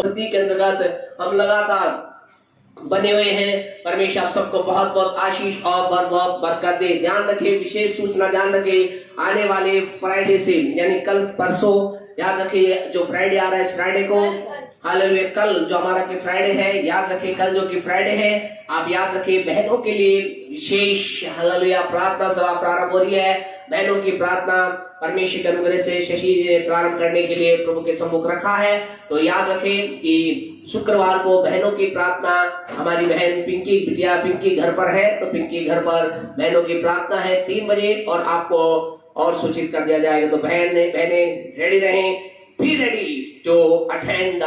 के अंतर्गत हम लगातार बने हुए हैं। परमेश्वर आप सबको बहुत बहुत आशीष और बहुत बरकत दे। ध्यान रखिए, विशेष सूचना ध्यान रखिए, आने वाले फ्राइडे से यानी कल परसों याद रखिए, जो फ्राइडे आ रहा है इस फ्राइडे को, हालेलुया, कल जो हमारा की फ्राइडे है, याद रखिए कल जो की फ्राइडे है, आप याद रखिए बहनों के लिए विशेष हालेलुया प्रार्थना सभा प्रारंभ हो रही है। बहनों की प्रार्थना परमेश्वर के अनुग्रह से शशि ने प्रारंभ करने के लिए प्रभु के सम्मुख रखा है। तो याद रखें कि शुक्रवार को बहनों की प्रार्थना, हमारी बहन पिंकी, बिटिया पिंकी घर पर है, तो पिंकी घर पर बहनों की प्रार्थना है 3 बजे, और आपको और सूचित कर दिया जाएगा। तो बहने रेडी रहें, be ready to attend the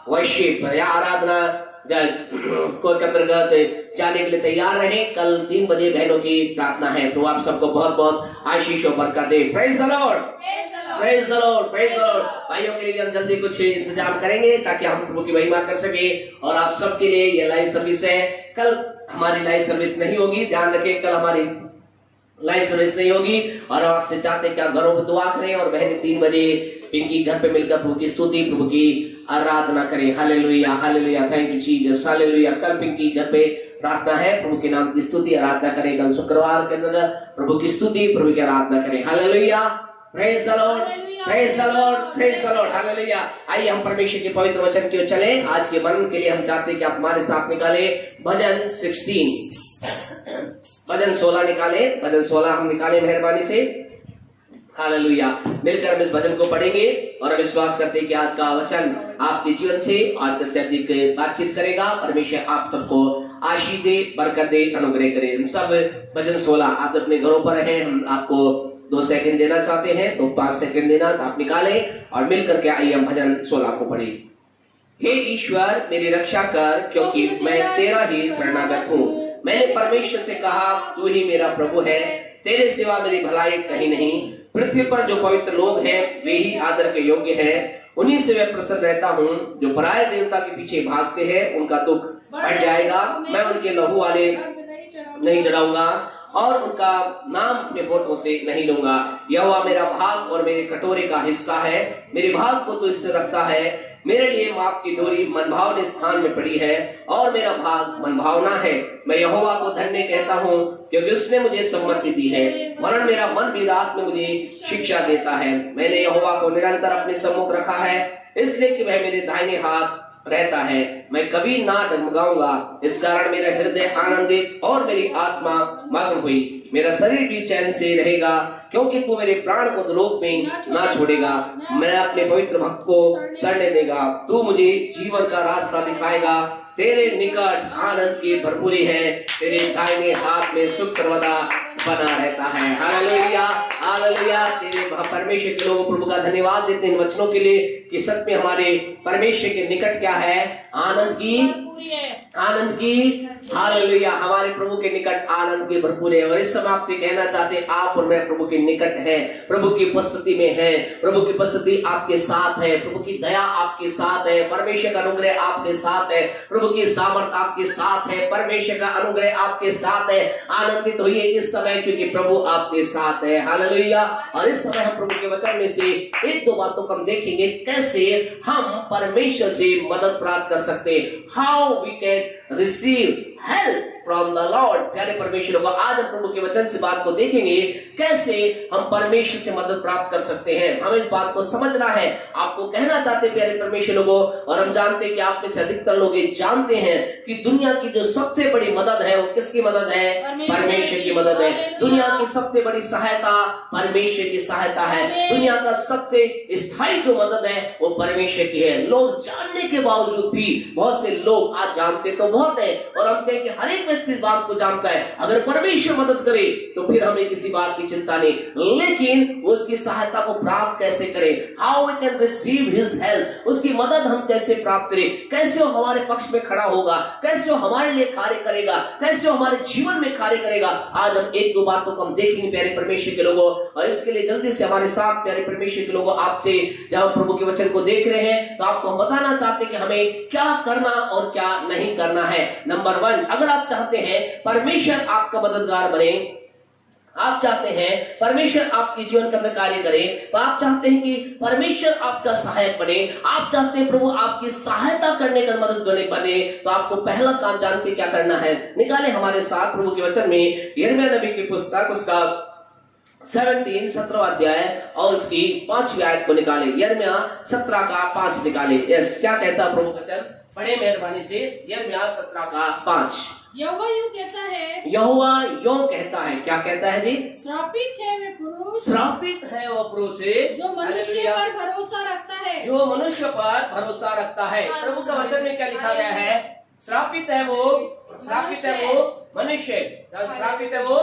worship या आराधना को अंतर्गत जाने के लिए तैयार रहे। कल 3 बजे बहनों की प्रार्थना है। तो आप सबको बहुत बहुत आशीष और बरकत दे। Praise the Lord, praise the Lord, praise the Lord. भाइयों के लिए हम जल्दी कुछ इंतजाम करेंगे ताकि हम प्रभु की महिमा कर सके। और आप सबके लिए ये लाइव सर्विस है। कल हमारी लाइव सर्विस नहीं होगी, ध्यान रखें, कल हमारी लाइव सर्विस नहीं होगी। और आपसे चाहते हैं कि आप घरों में दुआ करें और बहनें 3 बजे पिंकी घर पे मिलकर प्रभु की स्तुति, प्रभु की आराधना करें। Hallelujah, hallelujah, thank you Jesus, hallelujah. कल पिंकी घर पे प्रार्थना है, प्रभु के नाम की स्तुति आराधना करें। कल शुक्रवार के अंदर प्रभु की स्तुति, प्रभु की आराधना करें। Hallelujah, praise the Lord, praise the Lord, praise the Lord, hallelujah. आइए हम परमेश्वर के पवित्र वचन की ओर चले। आज के मन के लिए हम चाहते हैं कि आप हमारे साथ निकाले भजन 16 निकाले, भजन 16 हम निकाले मेहरबानी से। हालेलुया, मिलकर हम इस भजन को पढ़ेंगे और हम विश्वास करते हैं कि आज का वचन आपके जीवन से आज अत्यधिक बातचीत करेगा। परमेश्वर आप सबको आशीष दे, बरकत दे, अनुग्रह करे। हम सब भजन 16 आप अपने घरों पर हैं, हम आपको 2 सेकंड देना चाहते हैं, तो 5 सेकंड देना, तो आप निकाले और मिलकर के आइए हम भजन 16 को पढ़े। हे ईश्वर मेरी रक्षा कर, क्योंकि मैं तेरा ही शरणागत हूँ। मैंने परमेश्वर से कहा, तू ही मेरा प्रभु है, तेरे सिवा मेरी भलाई कहीं नहीं। पृथ्वी पर जो पवित्र लोग हैं वे ही आदर के योग्य हैं, उन्हीं से मैं प्रसन्न रहता हूँ। जो पराये देवता के पीछे भागते हैं उनका दुख बढ़ जाएगा। मैं उनके लहू वाले नहीं चढ़ाऊंगा और उनका नाम अपने होठों से नहीं लूंगा। यहोवा मेरा भाग और मेरे कटोरे का हिस्सा है, मेरे भाग को तो इससे रखता है। मेरे लिए माप की डोरी मनभावने स्थान में पड़ी है और मेरा भाग मनभावना है। मैं यहोवा को धन्य कहता हूँ, क्योंकि उसने मुझे सम्मति दी है, वरन मेरा मन भी रात में मुझे शिक्षा देता है। मैंने यहोवा को निरंतर अपने सम्मुख रखा है, इसलिए कि वह मेरे दाहिने हाथ रहता है। मैं कभी ना डगमगाऊंगा। इस कारण मेरा हृदय आनंदित और मेरी आत्मा मग्न हुई। मेरा शरीर भी चैन से रहेगा, क्योंकि तू मेरे प्राण को लोक में ना छोड़ेगा। मैं अपने पवित्र भक्त को सड़ने देगा। तू मुझे जीवन का रास्ता दिखाएगा। तेरे निकट आनंद की भरपूरी है, तेरे दाहिने हाथ में सुख सर्वदा बना रहता है। Hallelujah, hallelujah. तेरे परमेश्वर के लोगों प्रभु का धन्यवाद देते हैं वचनों के लिए कि सच में हमारे परमेश्वर के निकट क्या है, आनंद की, आनंद की, हालेलुया। हमारे प्रभु के निकट आनंद की भरपूर है। और इस समय आपसे कहना चाहते हैं, आप और मैं प्रभु के निकट है, प्रभु की उपस्थिति में है, प्रभु की उपस्थिति आपके साथ है, प्रभु की दया आपके साथ है, परमेश्वर का अनुग्रह आपके साथ है, प्रभु की सामर्थ आपके साथ है, परमेश्वर का अनुग्रह आपके साथ है। आनंदित होइए इस समय, क्योंकि प्रभु आपके साथ है। हालेलुया। और इस समय हम प्रभु के वचन में से 1-2 बातों को हम देखेंगे, कैसे हम परमेश्वर से मदद प्राप्त कर सकते हैं। How we can receive help from the Lord. प्यारे परमेश्वर को आज हम प्रभु के वचन से बात को देखेंगे, कैसे हम परमेश्वर से मदद प्राप्त कर सकते हैं। हमें इस बात को समझना है। आपको कहना चाहते हैं प्यारे परमेश्वर लोगों, और हम जानते हैं कि आप में से अधिकतर लोग ये जानते हैं कि दुनिया की जो सबसे बड़ी मदद है वो किसकी मदद है? परमेश्वर की मदद है। दुनिया की सबसे बड़ी सहायता परमेश्वर की सहायता है। दुनिया का सबसे स्थायी जो मदद है वो परमेश्वर की है। लोग जानने के बावजूद भी बहुत से लोग आज जानते तो बहुत है, और हम कि हर एक व्यक्ति इस बात को जानता है, अगर परमेश्वर मदद करे तो फिर हमें किसी बात की चिंता नहीं, लेकिन उसकी सहायता को प्राप्त कैसे करें? How we can receive his help. उसकी मदद हम कैसे प्राप्त करें? कैसे वो हमारे पक्ष में खड़ा होगा? कैसे वो हमारे लिए कार्य करेगा? कैसे वो हमारे जीवन में कार्य करेगा? आज हम 1-2 बातों को हम देखेंगे प्यारे परमेश्वर के लोगों। और इसके लिए जल्दी से हमारे साथ प्यारे परमेश्वर के लोगों, आपसे जब हम प्रभु के वचन को देख रहे हैं तो आपको हम बताना चाहते हैं कि हमें क्या करना और क्या नहीं करना है। नंबर 1, अगर आप चाहते हैं परमेश्वर आपका मददगार बने, आप चाहते हैं परमेश्वर आपके जीवन के अंदर कार्य करे, तो आप चाहते हैं कि परमेश्वर आपका सहायक बने, आप चाहते हैं प्रभु आपकी सहायता करने का मदद करने बने, तो आपको पहला काम जानते क्या करना है। निकाले हमारे साथ प्रभु के वचन में यिर्मयाह नबी की पुस्तक उसका 17 अध्याय और उसकी 5वीं आयत को निकाले। यिर्मयाह 17 का 5 निकाले। यस, क्या कहता प्रभु वचन? बड़े मेहरबानी से यिर्मयाह 17 का 5। यहोवा यूं कहता है, यहोवा यूं कहता है, क्या कहता है जी? श्रापित है वे पुरुष, श्रापित है वो पुरुष जो मनुष्य पर भरोसा रखता है, जो मनुष्य पर भरोसा रखता है। प्रभु का वचन में क्या लिखा गया है? श्रापित है वो, श्रापित है वो मनुष्य, श्रापित है वो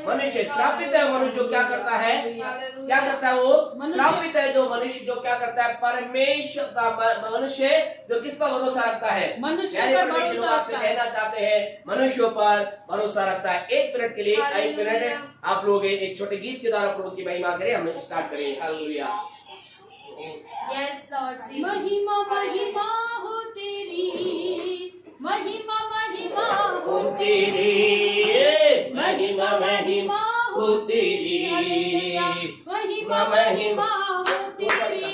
मनुष्य, श्रापित है मनुष्य जो क्या करता है, क्या करता है वो? श्रापित है जो मनुष्य जो क्या करता है? परमेश्वर का मनुष्य जो किस पर भरोसा रखता है? मनुष्य पर भरोसा आपसे कहना चाहते हैं मनुष्यों पर भरोसा रखता है। 1 मिनट के लिए, 1 मिनट आप लोग एक छोटे गीत के द्वारा प्रभु की महिमा करें, हम स्टार्ट करें। हालेलुया। Yes Lord. महिमा महिमा हो तेरी, महिमा महिमा हो तेरी, महिमा महिमा हो तेरी, महिमा महिमा हो तेरी,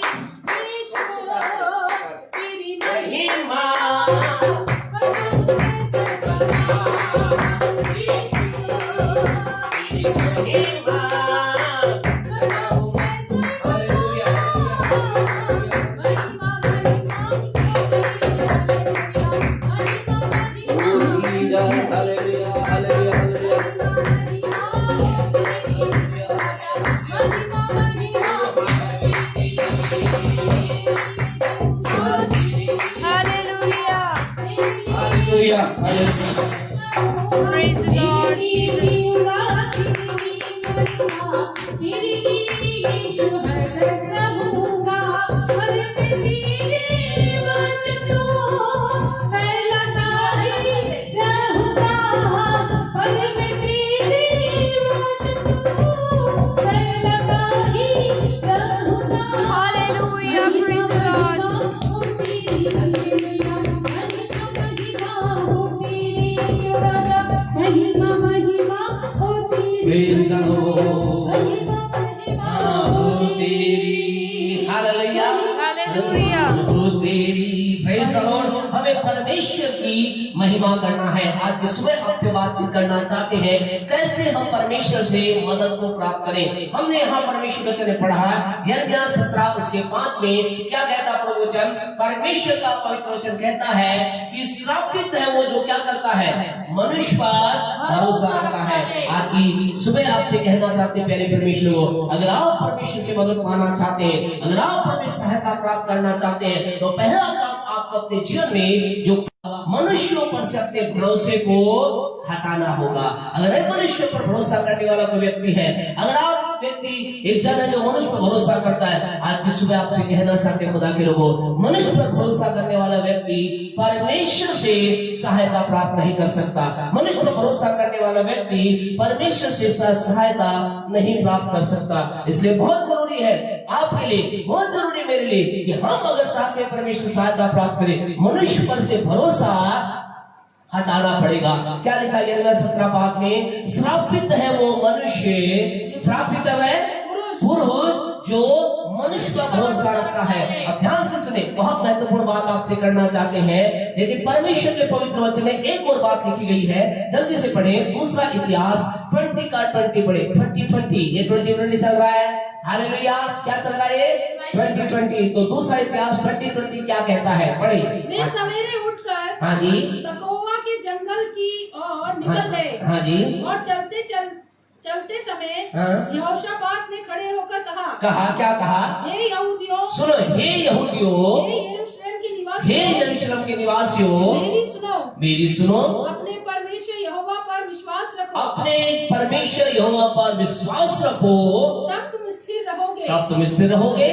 यीशु तेरी महिमा Praise the Lord Jesus. Hallelujah, praise the Lord. Praise the Lord. Hallelujah, Hallelujah. Praise the Lord. हमें परमेश्वर की महिमा करना है। आज की सुबह आपसे बातचीत करना चाहते हैं कैसे हम परमेश्वर से मदद को प्राप्त करें। हमने यहाँ परमेश्वर वचन में पढ़ा, यिर्मयाह 17 उसके 5 में क्या कहता प्रभु वचन? परमेश्वर का पवित्र वचन कहता है कि श्रापित है वो जो क्या करता है? मनुष्य पर भरोसा रखता है। आज की सुबह आपसे कहना चाहते हैं प्यारे परमेश्वर को, अगर आप परमेश्वर से मदद पाना चाहते हैं, अगर आप परमेश्वर सहायता प्राप्त करना चाहते हैं, तो पहला काम आपको अपने जीवन में जो मनुष्यों पर से अपने भरोसे को हटाना होगा। अगर मनुष्य पर भरोसा करने वाला कोई व्यक्ति है, अगर आप व्यक्ति एक जन है जो मनुष्य पर भरोसा करता है, आज की सुबह आपसे कहना चाहते हैं खुदा के लोगों, मनुष्य पर भरोसा करने वाला व्यक्ति परमेश्वर से सहायता प्राप्त नहीं कर सकता। मनुष्य पर भरोसा करने वाला व्यक्ति परमेश्वर से सहायता नहीं प्राप्त कर सकता। इसलिए बहुत जरूरी है आपके लिए, बहुत जरूरी मेरे लिए कि हम अगर चाहते हैं परमेश्वर सहायता प्राप्त करें, मनुष्य पर से भरोसा हटाना पड़ेगा। क्या लिखा है यिर्मयाह 17 में? श्रापित है वो मनुष्य, श्रापित है पुरुष जो मनुष्य का भरोसा रखता है। अब ध्यान से सुने, बहुत महत्वपूर्ण बात आपसे करना चाहते हैं, लेकिन परमेश्वर के पवित्र वचन में एक और बात लिखी गई है, जल्दी से पढ़े। दूसरा इतिहास 20 का 20 पढ़े। 20 ये 20 चल रहा है। हालेलुया, क्या चल रहा है? 20। तो दूसरा इतिहास 20 क्या कहता है? पढ़े। वे सवेरे उठकर हाँ जी तकोवा के जंगल की ओर निकल गए। हाँ जी। और चलते समय यहोशापात ने खड़े होकर कहा, क्या कहा? हे यहूदियों, सुनो, हे यहूदियों, हे यरूशलेम के निवासियों, हे यरूशलेम के निवासियों, मेरी सुनो, अपने परमेश्वर यहोवा पर विश्वास रखो, अपने परमेश्वर यहोवा पर विश्वास रखो, तब तुम स्थिर रहोगे, तब तुम स्थिर रहोगे।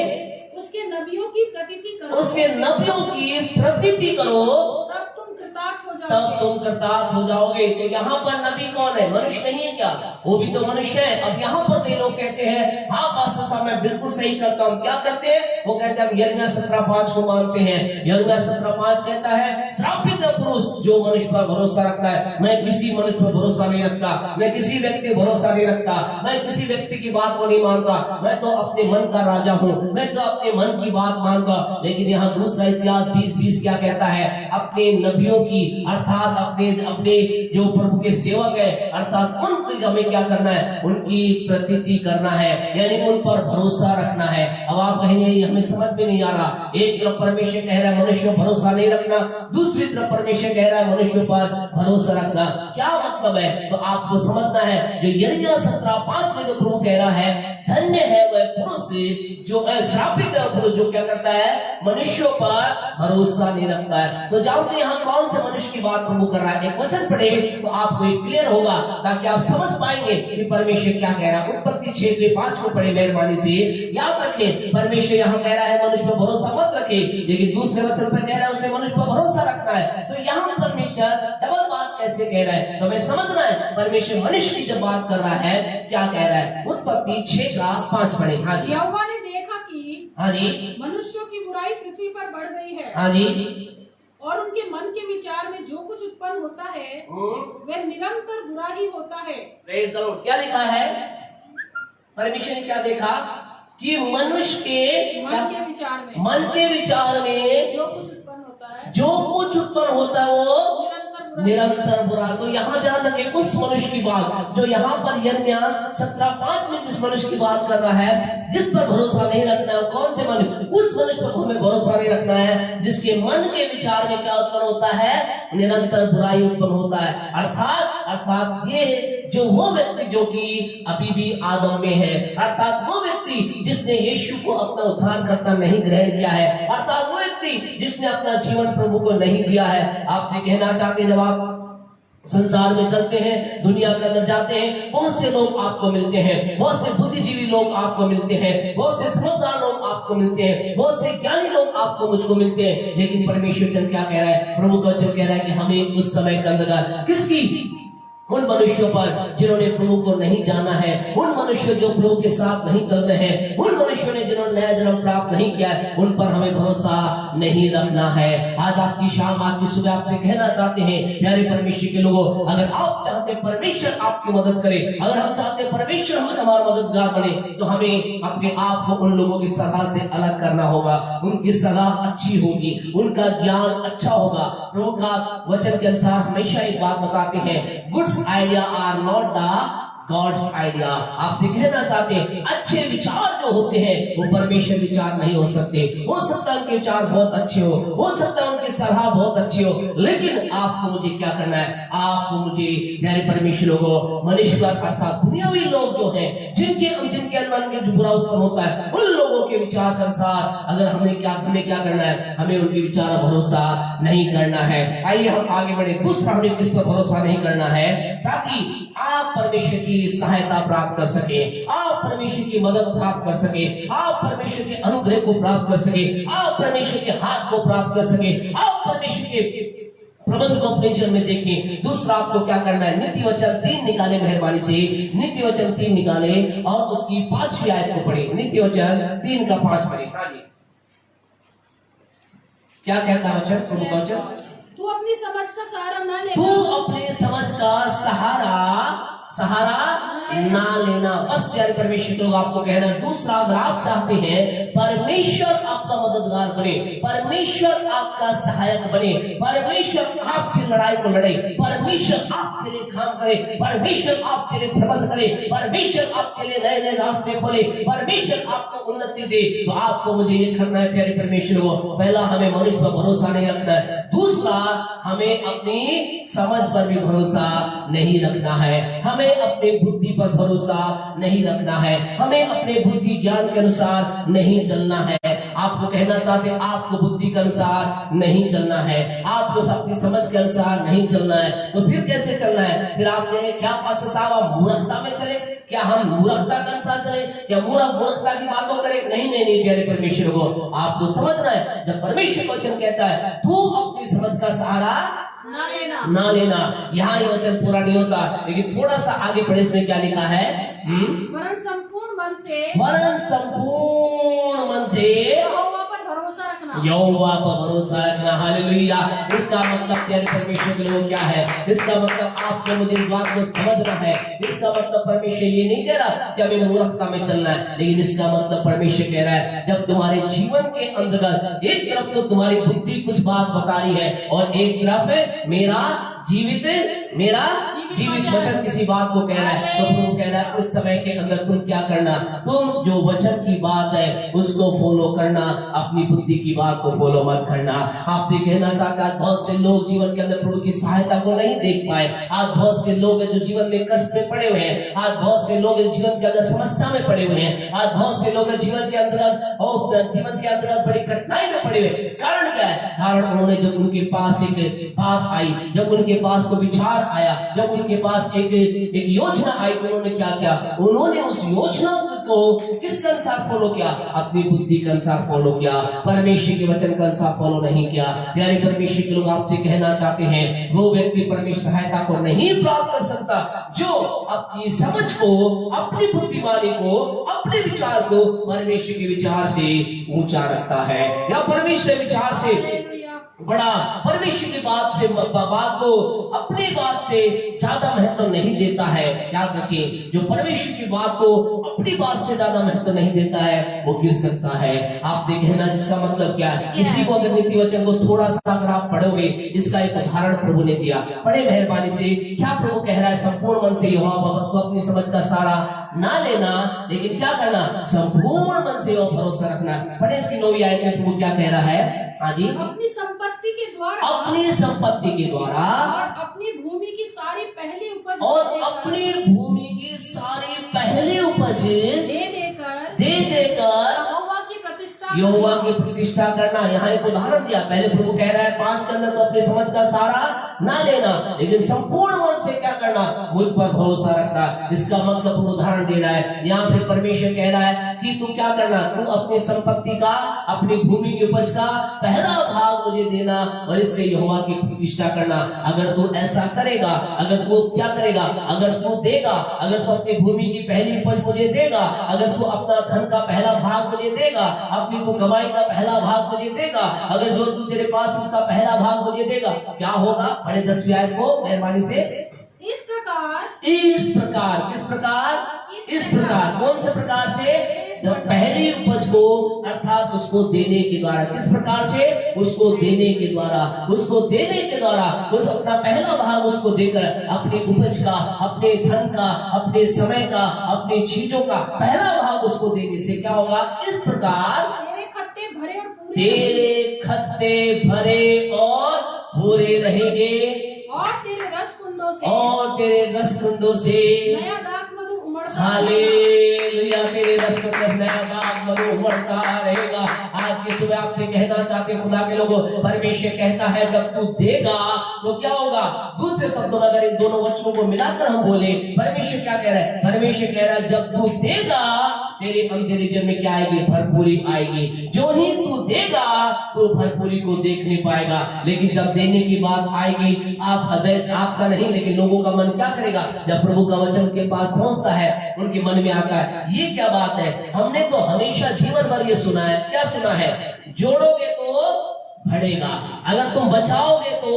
उसके नबियों उसकी प्रतीति करो, उसके नबियों की प्रतीति करो, तब तुम कृतार्थ हो तब जाओगे। तुम कृतार्थ हो जाओगे। तो यहाँ पर नबी कौन है? मनुष्य नहीं है क्या? वो भी तो मनुष्य है। अब यहाँ पर कई लोग कहते हैं हाँ पास्टर साहब मैं बिल्कुल सही करता हूँ। क्या करते हैं? वो कहते हैं हम यिर्मयाह 17:5 को मानते हैं। यिर्मयाह 17:5 कहता है श्रापित है पुरुष जो मनुष्य पर भरोसा रखता है। मैं किसी मनुष्य पर भरोसा नहीं रखता, मैं किसी व्यक्ति पर भरोसा नहीं रखता, मैं किसी व्यक्ति की बात को नहीं मानता, मैं तो अपने मन का राजा हूँ, मैं तो अपने मन की बात मानता। लेकिन यहाँ दूसरा इतिहास 20:20 क्या कहता है? अपने नबियों की अर्थात अपने जो प्रभु के सेवक है अर्थात उनकी हमें क्या करना है? उनकी प्रतीति करना है, यानी उन पर भरोसा रखना है। अब आप कहेंगे हमें समझ में नहीं आ रहा। एक तरफ परमेश्वर कह रहा है मनुष्य पर भरोसा नहीं रखना, दूसरी तरफ परमेश्वर कह रहा है मनुष्य पर भरोसा रखना। क्या मतलब है? तो आपको समझना है जो यिर्मयाह 17:5 में जो प्रभु कह रहा है धन्य है वह पुरुष जो श्रापित है पुरुष जो क्या करता है? मनुष्यों पर भरोसा नहीं रखता है। तो जानते हैं यहाँ कौन से मनुष्य की बात प्रभु कर रहा है? एक वचन पढ़े तो आपको एक क्लियर होगा ताकि आप समझ पाएंगे कि परमेश्वर क्या कह रहा है। उत्पत्ति 6:5 को पढ़े मेहरबानी से, याद रखें परमेश्वर यहाँ कह रहा है मनुष्य पर भरोसा मत रखे, लेकिन दूसरे वचन पर कह रहा है उसे मनुष्य पर भरोसा रखना है। तो यहाँ परमेश्वर डबल बात कैसे कह रहा है? तो हमें समझना है परमेश्वर मनुष्य की जब बात कर रहा है क्या कह रहा है। उत्पत्ति 6:5 पढ़े। हाँ जी। यहोवा ने देखा कि हाँ जी। मनुष्यों की बुराई पृथ्वी पर बढ़ गई है, हाँ जी। और उनके मन के विचार में जो कुछ उत्पन्न होता है वह निरंतर बुरा ही होता है। Praise the Lord. क्या लिखा है? परमेश्वर ने क्या देखा कि मनुष्य के मन के विचार में जो कुछ उत्पन्न होता है, जो कुछ उत्पन्न होता है वो निरंतर बुरा। निरंतर बुरा। तो यहाँ ध्यान रखें उस मनुष्य की बात जो यहाँ पर यिर्मयाह 17:5 में जिस मनुष्य की बात कर रहा है, जिस पर भरोसा नहीं रखना है। कौन से मनुष्य? उस मनुष्य पर हमें भरोसा नहीं रखना है जिसके मन के विचार में क्या उत्पन्न होता है? निरंतर बुराई उत्पन्न होता है। अर्थात ये जो वो व्यक्ति जो कि अभी भी आदम में है, अर्थात वो व्यक्ति जिसने यीशु को अपना उद्धारकर्ता नहीं ग्रहण किया है, अर्थात वो व्यक्ति जिसने अपना जीवन प्रभु को नहीं दिया है। आपसे कहना चाहते जब आप संसार में चलते हैं, दुनिया के अंदर जाते हैं, बहुत से लोग आपको मिलते हैं, बहुत से बुद्धिजीवी लोग आपको मिलते हैं, बहुत से समझदार लोग आपको मिलते हैं, बहुत से ज्ञानी लोग आपको मुझको मिलते हैं। लेकिन परमेश्वर जन क्या कह रहा है? प्रभु का वचन कह रहा है कि हमें उस समय के अंदर किसकी? उन मनुष्यों पर जिन्होंने प्रभु को नहीं जाना है, उन मनुष्यों जो प्रभु के साथ नहीं चल रहे हैं, उन मनुष्यों ने जिन्होंने नया जन्म प्राप्त नहीं किया है, उन पर हमें भरोसा नहीं रखना है। आज आपकी शाम आपकी सुबह आपसे कहना चाहते हैं प्यारे परमेश्वर के लोगों, अगर आप चाहते परमेश्वर आपकी मदद करे, अगर हम चाहते परमेश्वर हमारा मददगार बने, तो हमें अपने आप को उन लोगों की सलाह से अलग करना होगा। उनकी सलाह अच्छी होगी, उनका ज्ञान अच्छा होगा। प्रभु का वचन के अनुसार हमेशा एक बात बताते हैं, good's idea are not the God's idea. आपसे कहना चाहते हैं अच्छे विचार जो होते हैं वो परमेश्वर विचार नहीं हो सकते। हो सकता है उनके विचार बहुत अच्छे हो सकता है उनकी सलाह बहुत अच्छी हो, लेकिन आपको मुझे क्या करना है? आपको मुझे प्यारे परमेश्वर को मनुष्य अर्थात दुनियावी लोग जो हैं जिनके मन में जो बुरा उत्पन्न होता है, उन लोगों के विचार के अनुसार अगर हमें क्या करना है? हमें उनके विचार पर भरोसा नहीं करना है। आइए हम आगे बढ़े। दूसरा हमें किस पर भरोसा नहीं करना है? ताकि आप परमेश्वर की सहायता प्राप्त कर सके, आप परमेश्वर की मदद प्राप्त कर सके, आप परमेश्वर के अनुग्रह को प्राप्त कर सके, आप परमेश्वर के हाथ को प्राप्त कर सके, आप परमेश्वर के प्रबंध को अपने जीवन में देखें। दूसरा आपको क्या करना है? नीति वचन 3 निकाले मेहरबानी से, नीति वचन 3 निकाले और उसकी 5वीं आयत को पढ़े। नीति वचन 3:5 पढ़े। हाँ जी, क्या कहता है वचन? प्रभु का वचन, तू अपनी समझ का सहारा ना लेना, तू अपने समझ का सहारा ना लेना। बस प्यारे परमेश्वर लोग आपको कहना है। दूसरा, अगर आप चाहते हैं परमेश्वर आपका मददगार बने, परमेश्वर आपका सहायक बने, परमेश्वर आपकी लड़ाई को लड़े, परमेश्वर आपके लिए काम करे, परमेश्वर आपके लिए प्रबंध करे, परमेश्वर आपके लिए नए नए रास्ते खोले, परमेश्वर आपको उन्नति दे, तो आपको मुझे ये करना है प्यारे परमेश्वर को। पहला, हमें मनुष्य पर भरोसा नहीं रखना है। दूसरा, हमें अपनी समझ पर भी भरोसा नहीं रखना है, हमें अपनी बुद्धि पर पर भरोसा नहीं रखना है, हमें अपने बुद्धि ज्ञान के अनुसार नहीं चलना है। आपको कहना चाहते आपको बुद्धि के अनुसार नहीं चलना है, आपको सबकी समझ के अनुसार नहीं चलना है, तो फिर कैसे चलना है? फिर आप कहें क्या पास्टर साहब हम मूर्खता में चले, क्या हम मूर्खता के अनुसार चले, क्या मूर्खता की बातों करें? नहीं नहीं नहीं प्यारे परमेश्वर को आपको समझना है। जब परमेश्वर का वचन कहता है तू अपनी समझ का सहारा ना लेना, यहाँ ये वचन पूरा नहीं होता, लेकिन थोड़ा सा आगे पढ़े इसमें क्या लिखा है? वरन संपूर्ण मन से यहोवा पर भरोसा रखना, यहोवा पर भरोसा रखना। हालेलुया। इसका मतलब प्यारे परमेश्वर के लोग क्या है? इसका मतलब आपको मुझे इस बात को समझना है। इसका मतलब परमेश्वर ये नहीं कह रहा कि हमें मूर्खता में चलना है, लेकिन इसका मतलब परमेश्वर कह रहा है जब तुम्हारे जीवन के अंतर्गत एक तरफ तो तुम्हारी बुद्धि कुछ बात बता रही है और एक तरफ मेरा जीवित वचन किसी बात को कह रहा है, तो प्रभु कह रहा है उस समय के अंदर तुम क्या करना? तुम जो वचन की बात है उसको फॉलो करना, अपनी बुद्धि की बात को फॉलो मत करना। आपसे कहना चाहता है बहुत से लोग जीवन के अंदर प्रभु की सहायता को नहीं देख पाए। आज बहुत से लोग हैं जो जीवन में कष्ट में पड़े हुए हैं, आज बहुत से लोग जीवन के अंदर समस्या में पड़े हुए हैं, आज बहुत से लोग जीवन के अंतर्गत बड़ी कठिनाई में पड़े हुए। कारण क्या है? कारण उन्होंने जब उनके पास एक बात आई, जब उनके पास कोई विचार आया, जब उनके पास एक योजना आई, उन्होंने क्या किया? उन्होंने उस योजना को किसके अनुसार फॉलो किया? अपनी बुद्धि के अनुसार फॉलो किया, परमेश्वर के वचन के अनुसार फॉलो नहीं किया। यानी परमेश्वर के लोग आपसे कहना चाहते हैं वो व्यक्ति परमेश्वर सहायता को नहीं प्राप्त कर सकता जो अपनी समझ को, अपनी बुद्धिमानी को, अपने विचार को परमेश्वर के विचार से ऊंचा रखता है, या परमेश्वर के विचार से बड़ा, परमेश्वर की बात को अपनी बात से ज्यादा महत्व नहीं देता है। याद रखिए जो परमेश्वर की बात को अपनी बात से ज्यादा महत्व नहीं देता है वो गिर सकता है। आपसे कहना जिसका मतलब क्या है? इसी को अगर नीति वचन को थोड़ा सा अगर आप पढ़ोगे, इसका एक उदाहरण प्रभु ने दिया बड़े मेहरबानी से। क्या प्रभु कह रहा है? संपूर्ण मन से यहोवा को अपनी समझ का सहारा ना लेना, लेकिन क्या करना? संपूर्ण मन से भरोसा रखना। पढ़े इसकी 9वीं आयत में प्रभु क्या कह रहा है? हाँ जी, अपनी संपत्ति के द्वारा और अपनी भूमि की सारी पहली उपज दे देकर यहोवा की प्रतिष्ठा करना। यहाँ एक उदाहरण दिया। पहले प्रभु कह रहा है 5 के अंदर तो अपनी समझ का सहारा ना लेना, लेकिन संपूर्ण मन से क्या करना? मुझ पर भरोसा रखना। इसका मतलब उदाहरण दे रहा है। यहाँ फिर परमेश्वर कह रहा है कि तू क्या करना? तू अपनी संपत्ति का, अपनी भूमि की उपज का पहला भाग मुझे देना और इससे यहोवा की प्रतिष्ठा करना। अगर तू ऐसा करेगा, अगर तू क्या करेगा? अगर तू देगा, अगर तू अपनी भूमि की पहली उपज मुझे देगा, अगर तू अपना धन का पहला भाग मुझे देगा, अपनी तू कमाई का पहला भाग मुझे देगा, अगर जो तू तेरे पास उसका पहला भाग मुझे देगा, क्या होगा? बड़े 10वीं आयत को मेहरबानी से। इस प्रकार किस प्रकार कौन से प्रकार से? जब पहली उपज को अर्थात उसको देने के द्वारा, किस प्रकार से? उसको देने के द्वारा उस अपना पहला भाग उसको देकर अपनी उपज का, अपने धन का, अपने समय का, अपनी चीजों का पहला भाग उसको देने से क्या होगा? इस प्रकार तेरे खत्ते भरे और पूरे रहेंगे और तेरे रस कुंडों से नया दाख मधु उमड़ता हालेलुया, तेरे रस कुंडों से नया दाख मधु उमड़ता रहेगा। आज की सुबह आपसे कहना चाहते खुदा के लोगों, परमेश्वर कहता है जब तू देगा तो क्या होगा? दूसरे शब्दों में अगर इन दोनों वचनों को मिलाकर हम बोले, परमेश्वर क्या कह रहा है? परमेश्वर कह रहा है जब तू देगा तेरे अंधेरे जीवन में क्या आएगी? भरपूरी आएगी। जो ही तू देगा तो भरपूरी को देख नहीं पाएगा, लेकिन जब देने की बात आएगी, आपका नहीं लेकिन लोगों का मन क्या करेगा? जब प्रभु का वचन उनके पास पहुंचता है, उनके मन में आता है ये क्या बात है? हमने तो हमेशा जीवन भर ये सुना है। क्या सुना है? जोड़ोगे तो बढ़ेगा, अगर तुम बचाओगे तो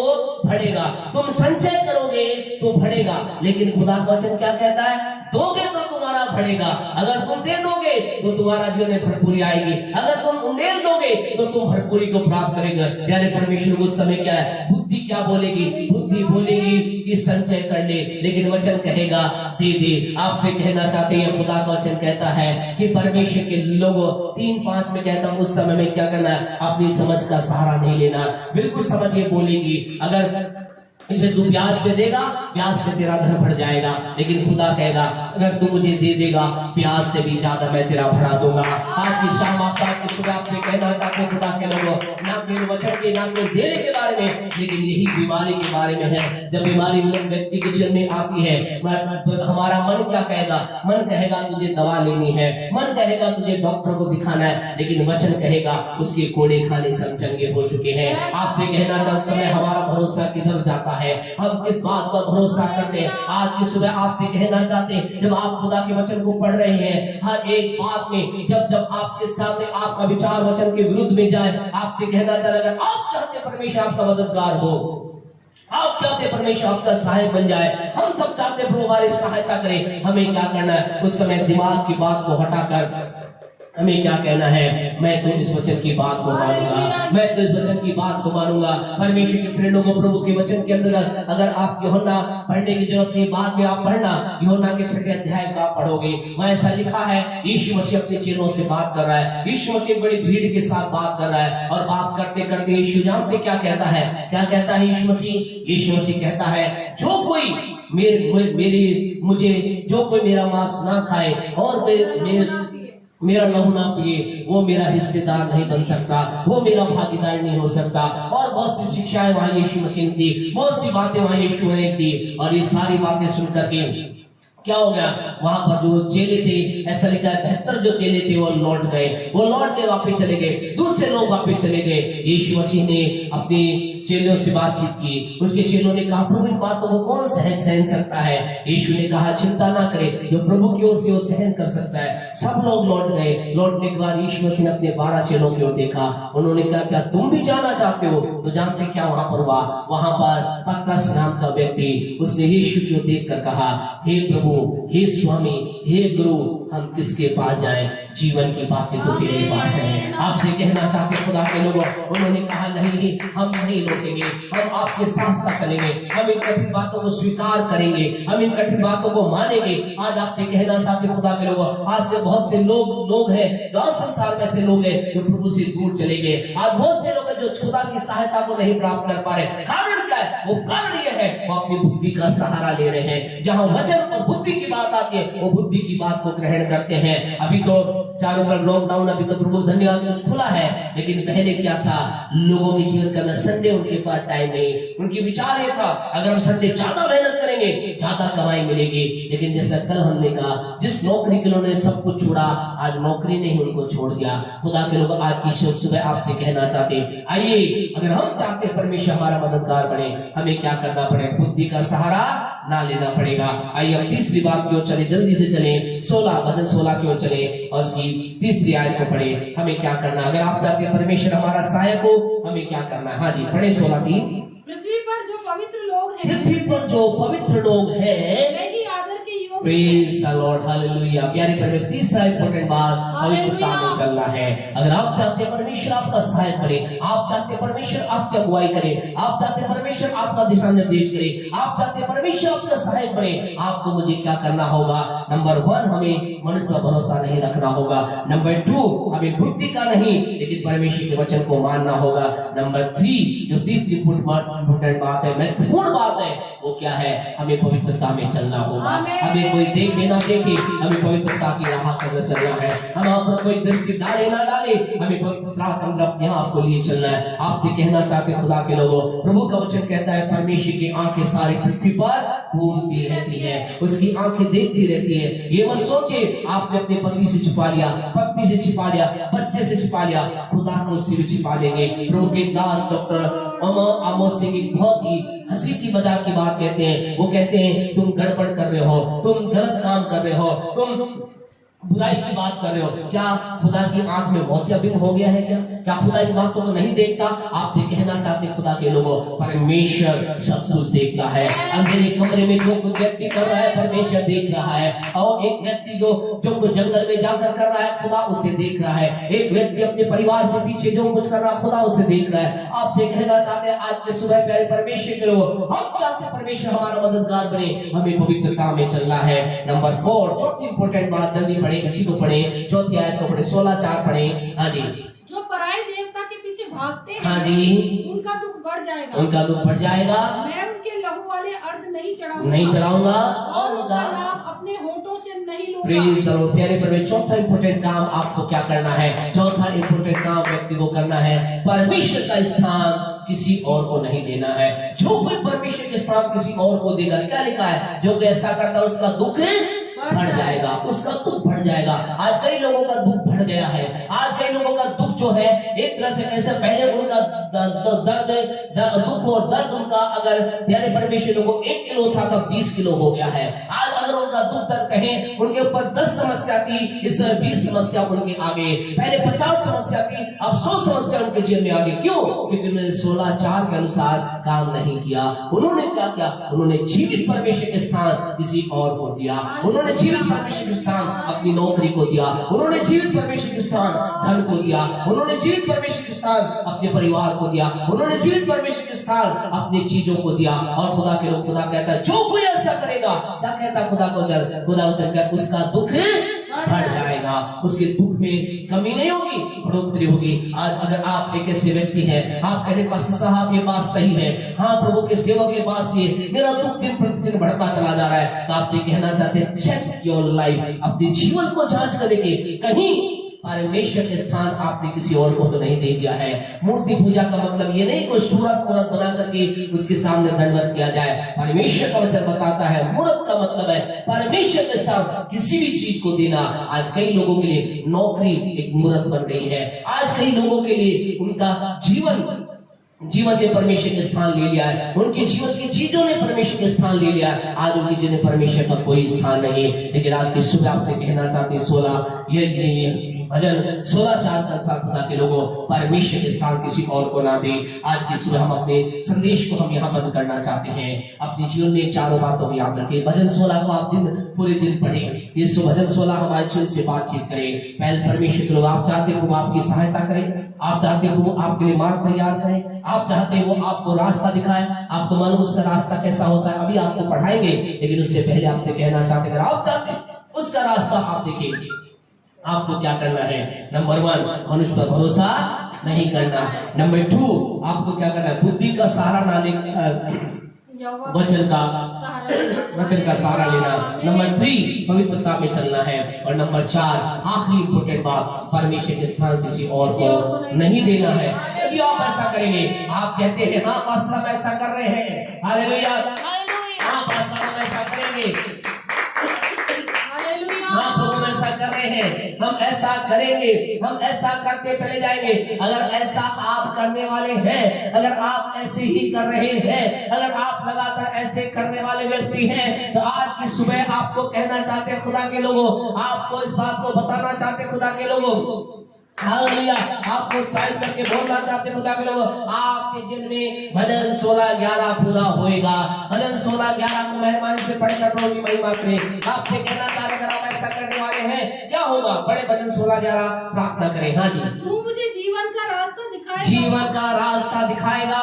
बढ़ेगा, तुम संचय करोगे तो बढ़ेगा। लेकिन खुदा का वचन क्या कहता है? दोगे तो तुम्हारा बढ़ेगा, अगर तुम दे दोगे तो तुम्हारा जीवन में भरपूरी आएगी, अगर तुम उंडेल दोगे तो तुम भरपूरी को प्राप्त करेंगे। यानी परमेश्वर उस समय क्या है? बुद्धि क्या बोलेगी? बुद्धि बोलेगी कि संचय कर ले, लेकिन वचन कहेगा दे दे। आपसे कहना चाहते हैं खुदा का वचन कहता है कि परमेश्वर के लोगों 3:5 में कहता है उस समय में क्या करना है? अपनी समझ का सहारा नहीं लेना। बिल्कुल समझिए बोलेगी, अगर इसे तू ब्याज पे देगा, ब्याज से तेरा घर भर जाएगा। लेकिन खुदा कहेगा अगर तू मुझे दे देगा ब्याज से भी ज्यादा मैं तेरा भरा दूंगा। आज की शाम आपका सुबह आपसे कहना चाहते खुदा के लोगों, ना केवल वचन के ना केवल देने के बारे में, लेकिन यही बीमारी के बारे में है। जब बीमारी व्यक्ति के जीवन में आती है, हमारा मन क्या कहेगा? मन कहेगा तुझे दवा लेनी है, मन कहेगा तुझे डॉक्टर को दिखाना है, लेकिन वचन कहेगा उसके कोड़े खाने सब चंगे हो चुके हैं। आपसे कहना जब समय हमारा भरोसा किधर जाता है, हम किस बात पर भरोसा करते हैं? आज की सुबह आपसे कहना चाहते हैं जब आप खुदा के वचन को पढ़ रहे हैं, हर एक बात में जब आपके सामने आपका विचार वचन के विरुद्ध में जाए, आपसे कहना चाहते अगर आप चाहते परमेश्वर आपका मददगार हो, आप चाहते परमेश्वर आपका सहायक बन जाए, हम सब चाहते प्रभु हमारी सहायता करे, हमें क्या करना है? उस समय दिमाग की बात को हटाकर हमें क्या कहना है? मैं तो इस वचन की बात को मानूंगा, मैं तो इस वचन की बात को मानूंगा। परमेश्वर के प्रेरणों को प्रभु के वचन के अंदर अगर आप यूहन्ना पढ़ने की जरूरत नहीं, बाद में आप पढ़ना यूहन्ना के 6 अध्याय को आप पढ़ोगे, वहाँ ऐसा लिखा है यीशु मसीह अपने चेलों से बात कर रहा है, यीशु मसीह बड़ी भीड़ के साथ बात कर रहा है, और बात करते करते यीशु जानते क्या कहता है? क्या कहता है यीशु मसीह? यीशु मसीह कहता है जो कोई जो कोई मेरा मांस ना खाए और मेरा लहू ना पिए, वो मेरा हिस्सेदार नहीं बन सकता, वो मेरा भागीदार नहीं हो सकता। और बहुत सी शिक्षाएं वहां यीशु मसीह ने दी, बहुत सी बातें वहां यीशु ने दी, और ये सारी बातें सुनकर के क्या हो गया? वहां पर जो चेले थे, ऐसा लिखा है 72 जो चेले थे वो लौट गए, वो लौट के वापस चले गए, दूसरे लोग वापस चले गए। यीशु मसीह ने अपने चेलों से बातचीत की, उसके चेलों ने कहा प्रभु इन बातों को कौन सहन सकता है? यीशु ने कहा चिंता ना करे, जो प्रभु की ओर से वो सहन कर सकता है। सब लोग लौट गए। लौटने के बाद यीशु मसीह ने अपने 12 चेलों की ओर देखा, उन्होंने कहा क्या तुम भी जाना चाहते हो? तो जानते क्या वहां पर हुआ? वहां पर पतरस नाम का व्यक्ति, उसने यीशु की ओर देखकर कहा हे प्रभु, हे स्वामी, हे गुरु, हम किसके पास जाएं? जीवन की बातें तो तेरे पास है। आपसे कहना चाहते खुदा के लोगों, उन्होंने कहा नहीं हम नहीं लौटेंगे, हम आपके साथ साथ चलेंगे, हम इन कठिन बातों को स्वीकार करेंगे, हम इन कठिन बातों को मानेंगे। आज आपसे कहना चाहते खुदा के लोगों, आज से बहुत से लोग हैं, बहुत संसार में से लोग हैं जो प्रभु से दूर चले गए। आज बहुत से लोग हैं जो खुदा की सहायता को नहीं प्राप्त कर पा रहे। कारण क्या है? वो कारण यह है वो अपनी बुद्धि का सहारा ले रहे हैं। जहां वचन और बुद्धि की बात आती है वो बुद्धि की बात को ग्रहण करते हैं। अभी तो चारों तरफ लॉकडाउन, अभी तो प्रभु धन्यवाद खुला है, लेकिन पहले क्या था? लोगों के जीवन का संडे उनके पास टाइम नहीं, उनकी विचार ये था अगर हम संडे ज्यादा मेहनत करेंगे ज्यादा कमाई मिलेगी। लेकिन जैसा कल हमने कहा, जिस नौकरी के लिए सब कुछ छोड़ा, आज नौकरी ने ही उनको छोड़ दिया। खुदा के लोग आज की सुबह आपसे कहना चाहते आइए, अगर हम चाहते परमेश्वर हमारा मददगार बने, हमें क्या करना पड़ेगा? बुद्धि का सहारा ना लेना पड़ेगा। आइए हम तीसरी बात की ओर चले, जल्दी से चले, 16 की ओर चले और उसकी तीसरी आयत को पढ़े। हमें क्या करना? अगर आप चाहते हैं परमेश्वर हमारा सहायक हो, हमें क्या करना है? हाँ जी पढ़े 16:3। पृथ्वी पर जो पवित्र लोग हैं, पृथ्वी पर जो पवित्र लोग हैं, वही आदर के योग्य प्रेज द लॉर्ड, हालेलुया। प्यारे पर तीसरा इंपॉर्टेंट बात पवित्रता में चलना है। अगर आप चाहते हैं परमेश्वर आपका सहायक करे, आप चाहते हैं परमेश्वर आपकी अगुवाई करे, आप चाहते हैं परमेश्वर आपका दिशा निर्देश करे, आप चाहते हैं परमेश्वर आपका सहायक बने, आपको मुझे क्या करना होगा? नंबर 1 हमें मनुष्य पर भरोसा नहीं रखना होगा। नंबर 2 हमें बुद्धि का नहीं लेकिन परमेश्वर के वचन को मानना होगा। नंबर 3 जो तीसरी इम्पोर्टेंट बात है, महत्वपूर्ण बात है, वो क्या है? हमें पवित्रता में चलना होगा। हमें कोई देखे ना देखे, हमें पवित्रता की राह पर चलना है। हम आप पर कोई दृष्टि डाले ना डाले, हमें पवित्रता के अपने आप को लिए चलना है। आपसे कहना चाहते खुदा के लोगों, प्रभु का वचन कहता है परमेश्वर की आंखें सारी पृथ्वी पर घूमती रहती है, उसकी आंखें देखती रहती है। ये मत सोचे आपने अपने पति से छिपा लिया, पत्नी से छिपा लिया, बच्चे से छिपा लिया, खुदा को उससे भी छिपा लेंगे। प्रभु के दास डॉक्टर आमोस से एक बहुत ही हंसी की मजाक की बात कहते हैं। वो कहते हैं तुम गड़बड़ कर रहे हो, तुम गलत काम कर रहे हो, तुम बुराई की बात कर रहे हो। क्या खुदा की आंख में मोतियाबिंद हो गया है? क्या खुदा इन बातों को नहीं देखता? आपसे कहना चाहते खुदा के लोगों, परमेश्वर सब कुछ देखता है। अंधेरे कमरे में जो कुछ व्यक्ति कर रहा है परमेश्वर देख रहा है, और एक व्यक्ति जो कुछ जंगल में जाकर कर रहा है खुदा उसे देख रहा है। एक व्यक्ति अपने परिवार से पीछे जो कुछ कर रहा है खुदा उसे देख रहा है। आपसे कहना चाहते हैं आज के सुबह प्यारे परमेश्वर के लोगों, हम चाहते हैं परमेश्वर हमारा मददगार बने, हमें पवित्रता में चलना है। नंबर 4 चौथी इंपोर्टेंट बात, जल्दी पढ़े, इसी को पढ़े, चौथी आयत को पढ़े, 16:4 पढ़े। हाँ जी। जो पराये देवता के पीछे भागते हैं, हाँ जी, उनका दुख बढ़ जाएगा, उनका दुख बढ़ जाएगा। मैं उनके नहीं चढ़ाऊंगा, नहीं चढ़ाऊंगा और और उनका उनका नाम अपने होठों से नहीं लूंगा। Praise the Lord. प्यारे परमेश्वर, चौथा इंपोर्टेंट काम आपको क्या करना है? चौथा इंपोर्टेंट काम व्यक्ति को करना है, परमेश्वर का स्थान किसी और को नहीं देना है। जो कोई परमेश्वर के स्थान किसी और को देगा, क्या लिखा है? जो कोई ऐसा करता है उसका दुख बढ़ जाएगा, उसका दुख बढ़ जाएगा। आज कई लोगों का दुख बढ़ गया है। आज कई लोगों का दुख जो है एक तरह से कैसे, पहले उनका दुख और दर्द उनका अगर प्यारे परमेश्वर को 1 किलो था तब 20 किलो हो गया है। आज अगर उनका दुख दर्द कहें, उनके ऊपर 10 समस्या थी, इस समय 20 समस्या उनके आगे, पहले 50 समस्या थी, अब 100 समस्या उनके जीवन में आगे। क्यों? क्योंकि उन्होंने 16:4 के अनुसार काम नहीं किया। उन्होंने क्या किया? उन्होंने जीवित परमेश्वर के स्थान किसी और को दिया। उन्होंने जीवित परमेश्वर के स्थान अपनी नौकरी को दिया। उन्होंने जीवित परमेश्वर के स्थान धन को दिया। उन्होंने जीवित परमेश्वर के स्थान अपने परिवार को दिया। उन्होंने जीवित परमेश्वर के स्थान अपनी चीजों को दिया। और खुदा के लोग, खुदा कहता है जो कोई ऐसा करेगा, क्या कहता खुदा को, खुदा उसका दुख बढ़ जाएगा, उसके दुख में कमी नहीं होगी, बढ़ोतरी होगी। आज अगर आप एक ऐसे व्यक्ति हैं, आप कहने पास साहब ये बात सही है, हाँ प्रभु के सेवक के पास ये मेरा दुख दिन प्रतिदिन बढ़ता चला जा रहा है, तो आपसे कहना चाहते हैं चेक योर लाइफ, अपने जीवन को जांच कर देखिए, कहीं परमेश्वर के स्थान आपने किसी और को तो नहीं दे दिया है। मूर्ति पूजा का मतलब ये नहीं कोई सूरत मूरत बना करके उसके सामने दंडवत किया जाए। परमेश्वर का वचन बताता है मूरत का मतलब है परमेश्वर के स्थान किसी भी चीज को देना। आज कई लोगों के लिए नौकरी एक मूरत बन गई है। आज कई लोगों के लिए उनका जीवन ने परमेश्वर के स्थान ले लिया है। उनके जीवन की चीजों ने परमेश्वर के स्थान ले लिया है। आज उनके जीवन में परमेश्वर का कोई स्थान नहीं। लेकिन आज की सुबह आपसे कहना चाहते 16 ये भजन 16:4 का साथ खुदा के लोगों, परमेश्वर के स्थान किसी और को ना दे। आज की सुबह हम अपने संदेश को हम यहाँ बंद करना चाहते हैं। अपने जीवन में चारों बातों को याद रखें। भजन 16 को आप पूरे दिन पढ़ें। ये भजन 16 हमारे जीवन से बातचीत करें। पहले परमेश्वर के लोग, आप चाहते हो वो आपकी सहायता करें, आप चाहते हो वो आपके लिए मार्ग तैयार करें, आप चाहते हैं वो आपको रास्ता दिखाए, आपको मालूम उसका रास्ता कैसा होता है, अभी आपको पढ़ाएंगे। लेकिन उससे पहले आपसे कहना चाहते हैं, अगर आप चाहते हैं उसका रास्ता आप देखेंगे, आपको क्या करना है? नंबर 1, मनुष्य पर भरोसा नहीं करना। नंबर 2, आपको क्या करना है? बुद्धि का सहारा ना लेकर वचन का सहारा लेना। नंबर 3, पवित्रता में चलना है। और नंबर 4, आखिरी इंपोर्टेंट बात, परमेश्वर के स्थान किसी और को नहीं देना है। यदि आप ऐसा करेंगे, आप कहते हैं हाँ पास्टर हम ऐसा कर रहे हैं, हालेलुया, हाँ पास्टर हम ऐसा करेंगे, हाँ प्रभु ऐसा कर रहे हैं, हम ऐसा करेंगे, हम ऐसा करते चले जाएंगे। अगर ऐसा आप करने वाले हैं, अगर आप ऐसे ही कर रहे हैं, अगर आप लगातार ऐसे करने वाले व्यक्ति हैं, तो आज की सुबह आपको कहना चाहते खुदा के लोगों, आपको इस बात को बताना चाहते खुदा के लोगों, हालेलुया, आपको साइन करके बोलना चाहते खुदा के लोगों, आपके जीवन में भजन 16:11 पूरा होएगा। भजन 16:11 को मेहरबानी से पढ़कर प्रभु की महिमा करें। आपसे कहना चाहते अगर आप ऐसा करने वाले हैं, क्या होगा? बड़े भजन 16:11 प्रार्थना करें। हाँ जी, तू मुझे जीवन का रास्ता दिखाएगा, जीवन का रास्ता दिखाएगा,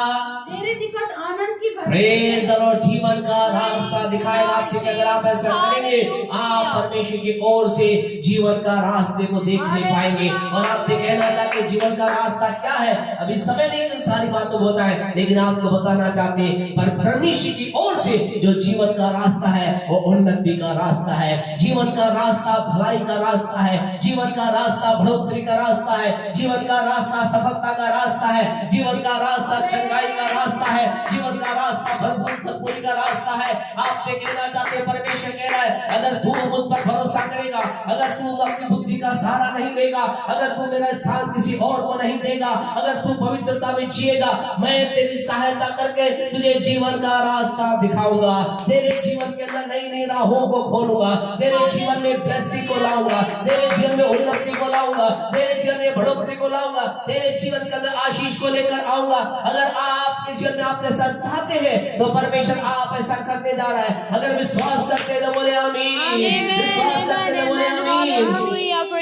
तेरे निकट आनंद की प्रेज द लॉर्ड, जीवन का रास्ता दिखाएगा। आपसे अगर आप ऐसा करेंगे, आप परमेश्वर की ओर से जीवन का रास्ते को देख नहीं पाएंगे। और आपसे कहना चाहते जीवन का रास्ता क्या है? अभी समय नहीं सारी बातों को होता है, लेकिन आपको बताना चाहते पर परमेश्वर की ओर से जो जीवन का रास्ता है वो उन्नति का रास्ता है, जीवन का रास्ता भलाई का रास्ता है, जीवन का रास्ता बढ़ोतरी का रास्ता है, जीवन का रास्ता सफलता का रास्ता है, जीवन का रास्ता चंगाई का रास्ता है, जीवन का रास्ता भरपूरी का रास्ता है। आपसे कहना चाहते परमेश्वर कह रहा है अगर तू मुझ पर भरोसा करेगा, अगर तू अपनी बुद्धि का सहारा नहीं लेगा, अगर तू मेरा स्थान किसी और को नहीं देगा, अगर तू पवित्रता में जिएगा, मैं तेरी सहायता करके तुझे जीवन का रास्ता दिखाऊंगा, तेरे जीवन के अंदर नई नई राहों को खोलूंगा, तेरे जीवन में ब्लेसिंग को लाऊंगा, तेरे जीवन में उन्नति को लाऊंगा, तेरे जीवन में बढ़ोतरी को लाऊंगा, तेरे जीवन के अंदर आशीष को लेकर आऊंगा। अगर आपके जीवन में आप ऐसा चाहते हैं तो परमेश्वर आप ऐसा करने जा रहा है। अगर विश्वास करते हैं तो बोले आमीन, विश्वास करते हैं तो बोले आमीन।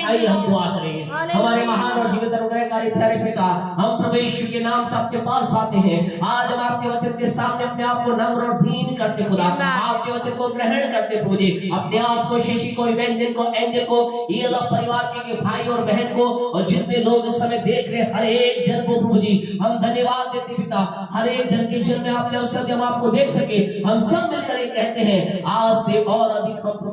आइए हम दुआ करेंगे। हमारे महान और जीवित अनुग्रहकारी प्यारे पिता, हम प्रभु यीशु के नाम से आपके पास आते हैं। आज हम आपके वचन के सामने अपने आप को नम्र और दीन करते खुदा, आपके वचन को ग्रहण करते प्रभु जी, अपने आप को शशि को इवेंजल को एंजल को ये परिवार के भाई और बहन को और जितने लोग इस समय देख रहे हर एक जन को प्रभु जी हम धन्यवाद देते पिता। हर एक जन के जीवन में आपने अवसर दिया हम आपको देख सके, हम सब मिलकर ये कहते हैं आज से और अधिक हम प्रभु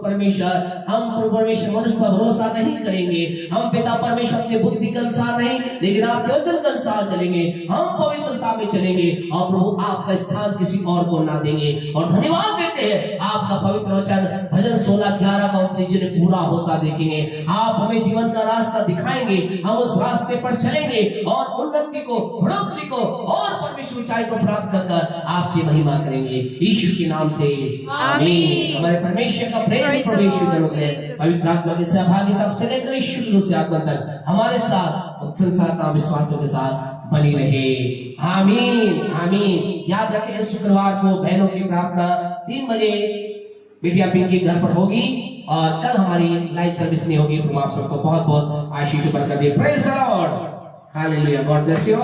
परमेश्वर मनुष्य पर भरोसा नहीं करेंगे, हम पिता परमेश्वर अपने बुद्धि के अनुसार नहीं लेकिन आपके वचन के अनुसार चलेंगे, हम पवित्रता में चलेंगे और प्रभु आपका स्थान किसी और को ना देंगे। और धन्यवाद देते हैं आपका पवित्र वचन भजन 16:11 का अपने जीवन पूरा होता देखेंगे। आप हमें जीवन का रास्ता दिखाएंगे, हम उस रास्ते पर चलेंगे और उन्नति को, बढ़ोतरी को और परमेश्वर ऊंचाई को प्राप्त कर आपकी महिमा करेंगे यीशु के नाम से आमीन। हमारे परमेश्वर का प्रेम परमेश्वर पवित्र आत्मा की सहभागिता से लेकर यीशु से आत्मा तक हमारे साथ विश्वासों के साथ बनी रहे। आमीन आमीन। याद रखें शुक्रवार को बहनों की प्रार्थना 3 बजे बिटिया पिंकी घर पर होगी और कल हमारी लाइव सर्विस नहीं होगी। तुम आप सबको बहुत बहुत आशीष बरकत दे। Praise the Lord, hallelujah, God bless you.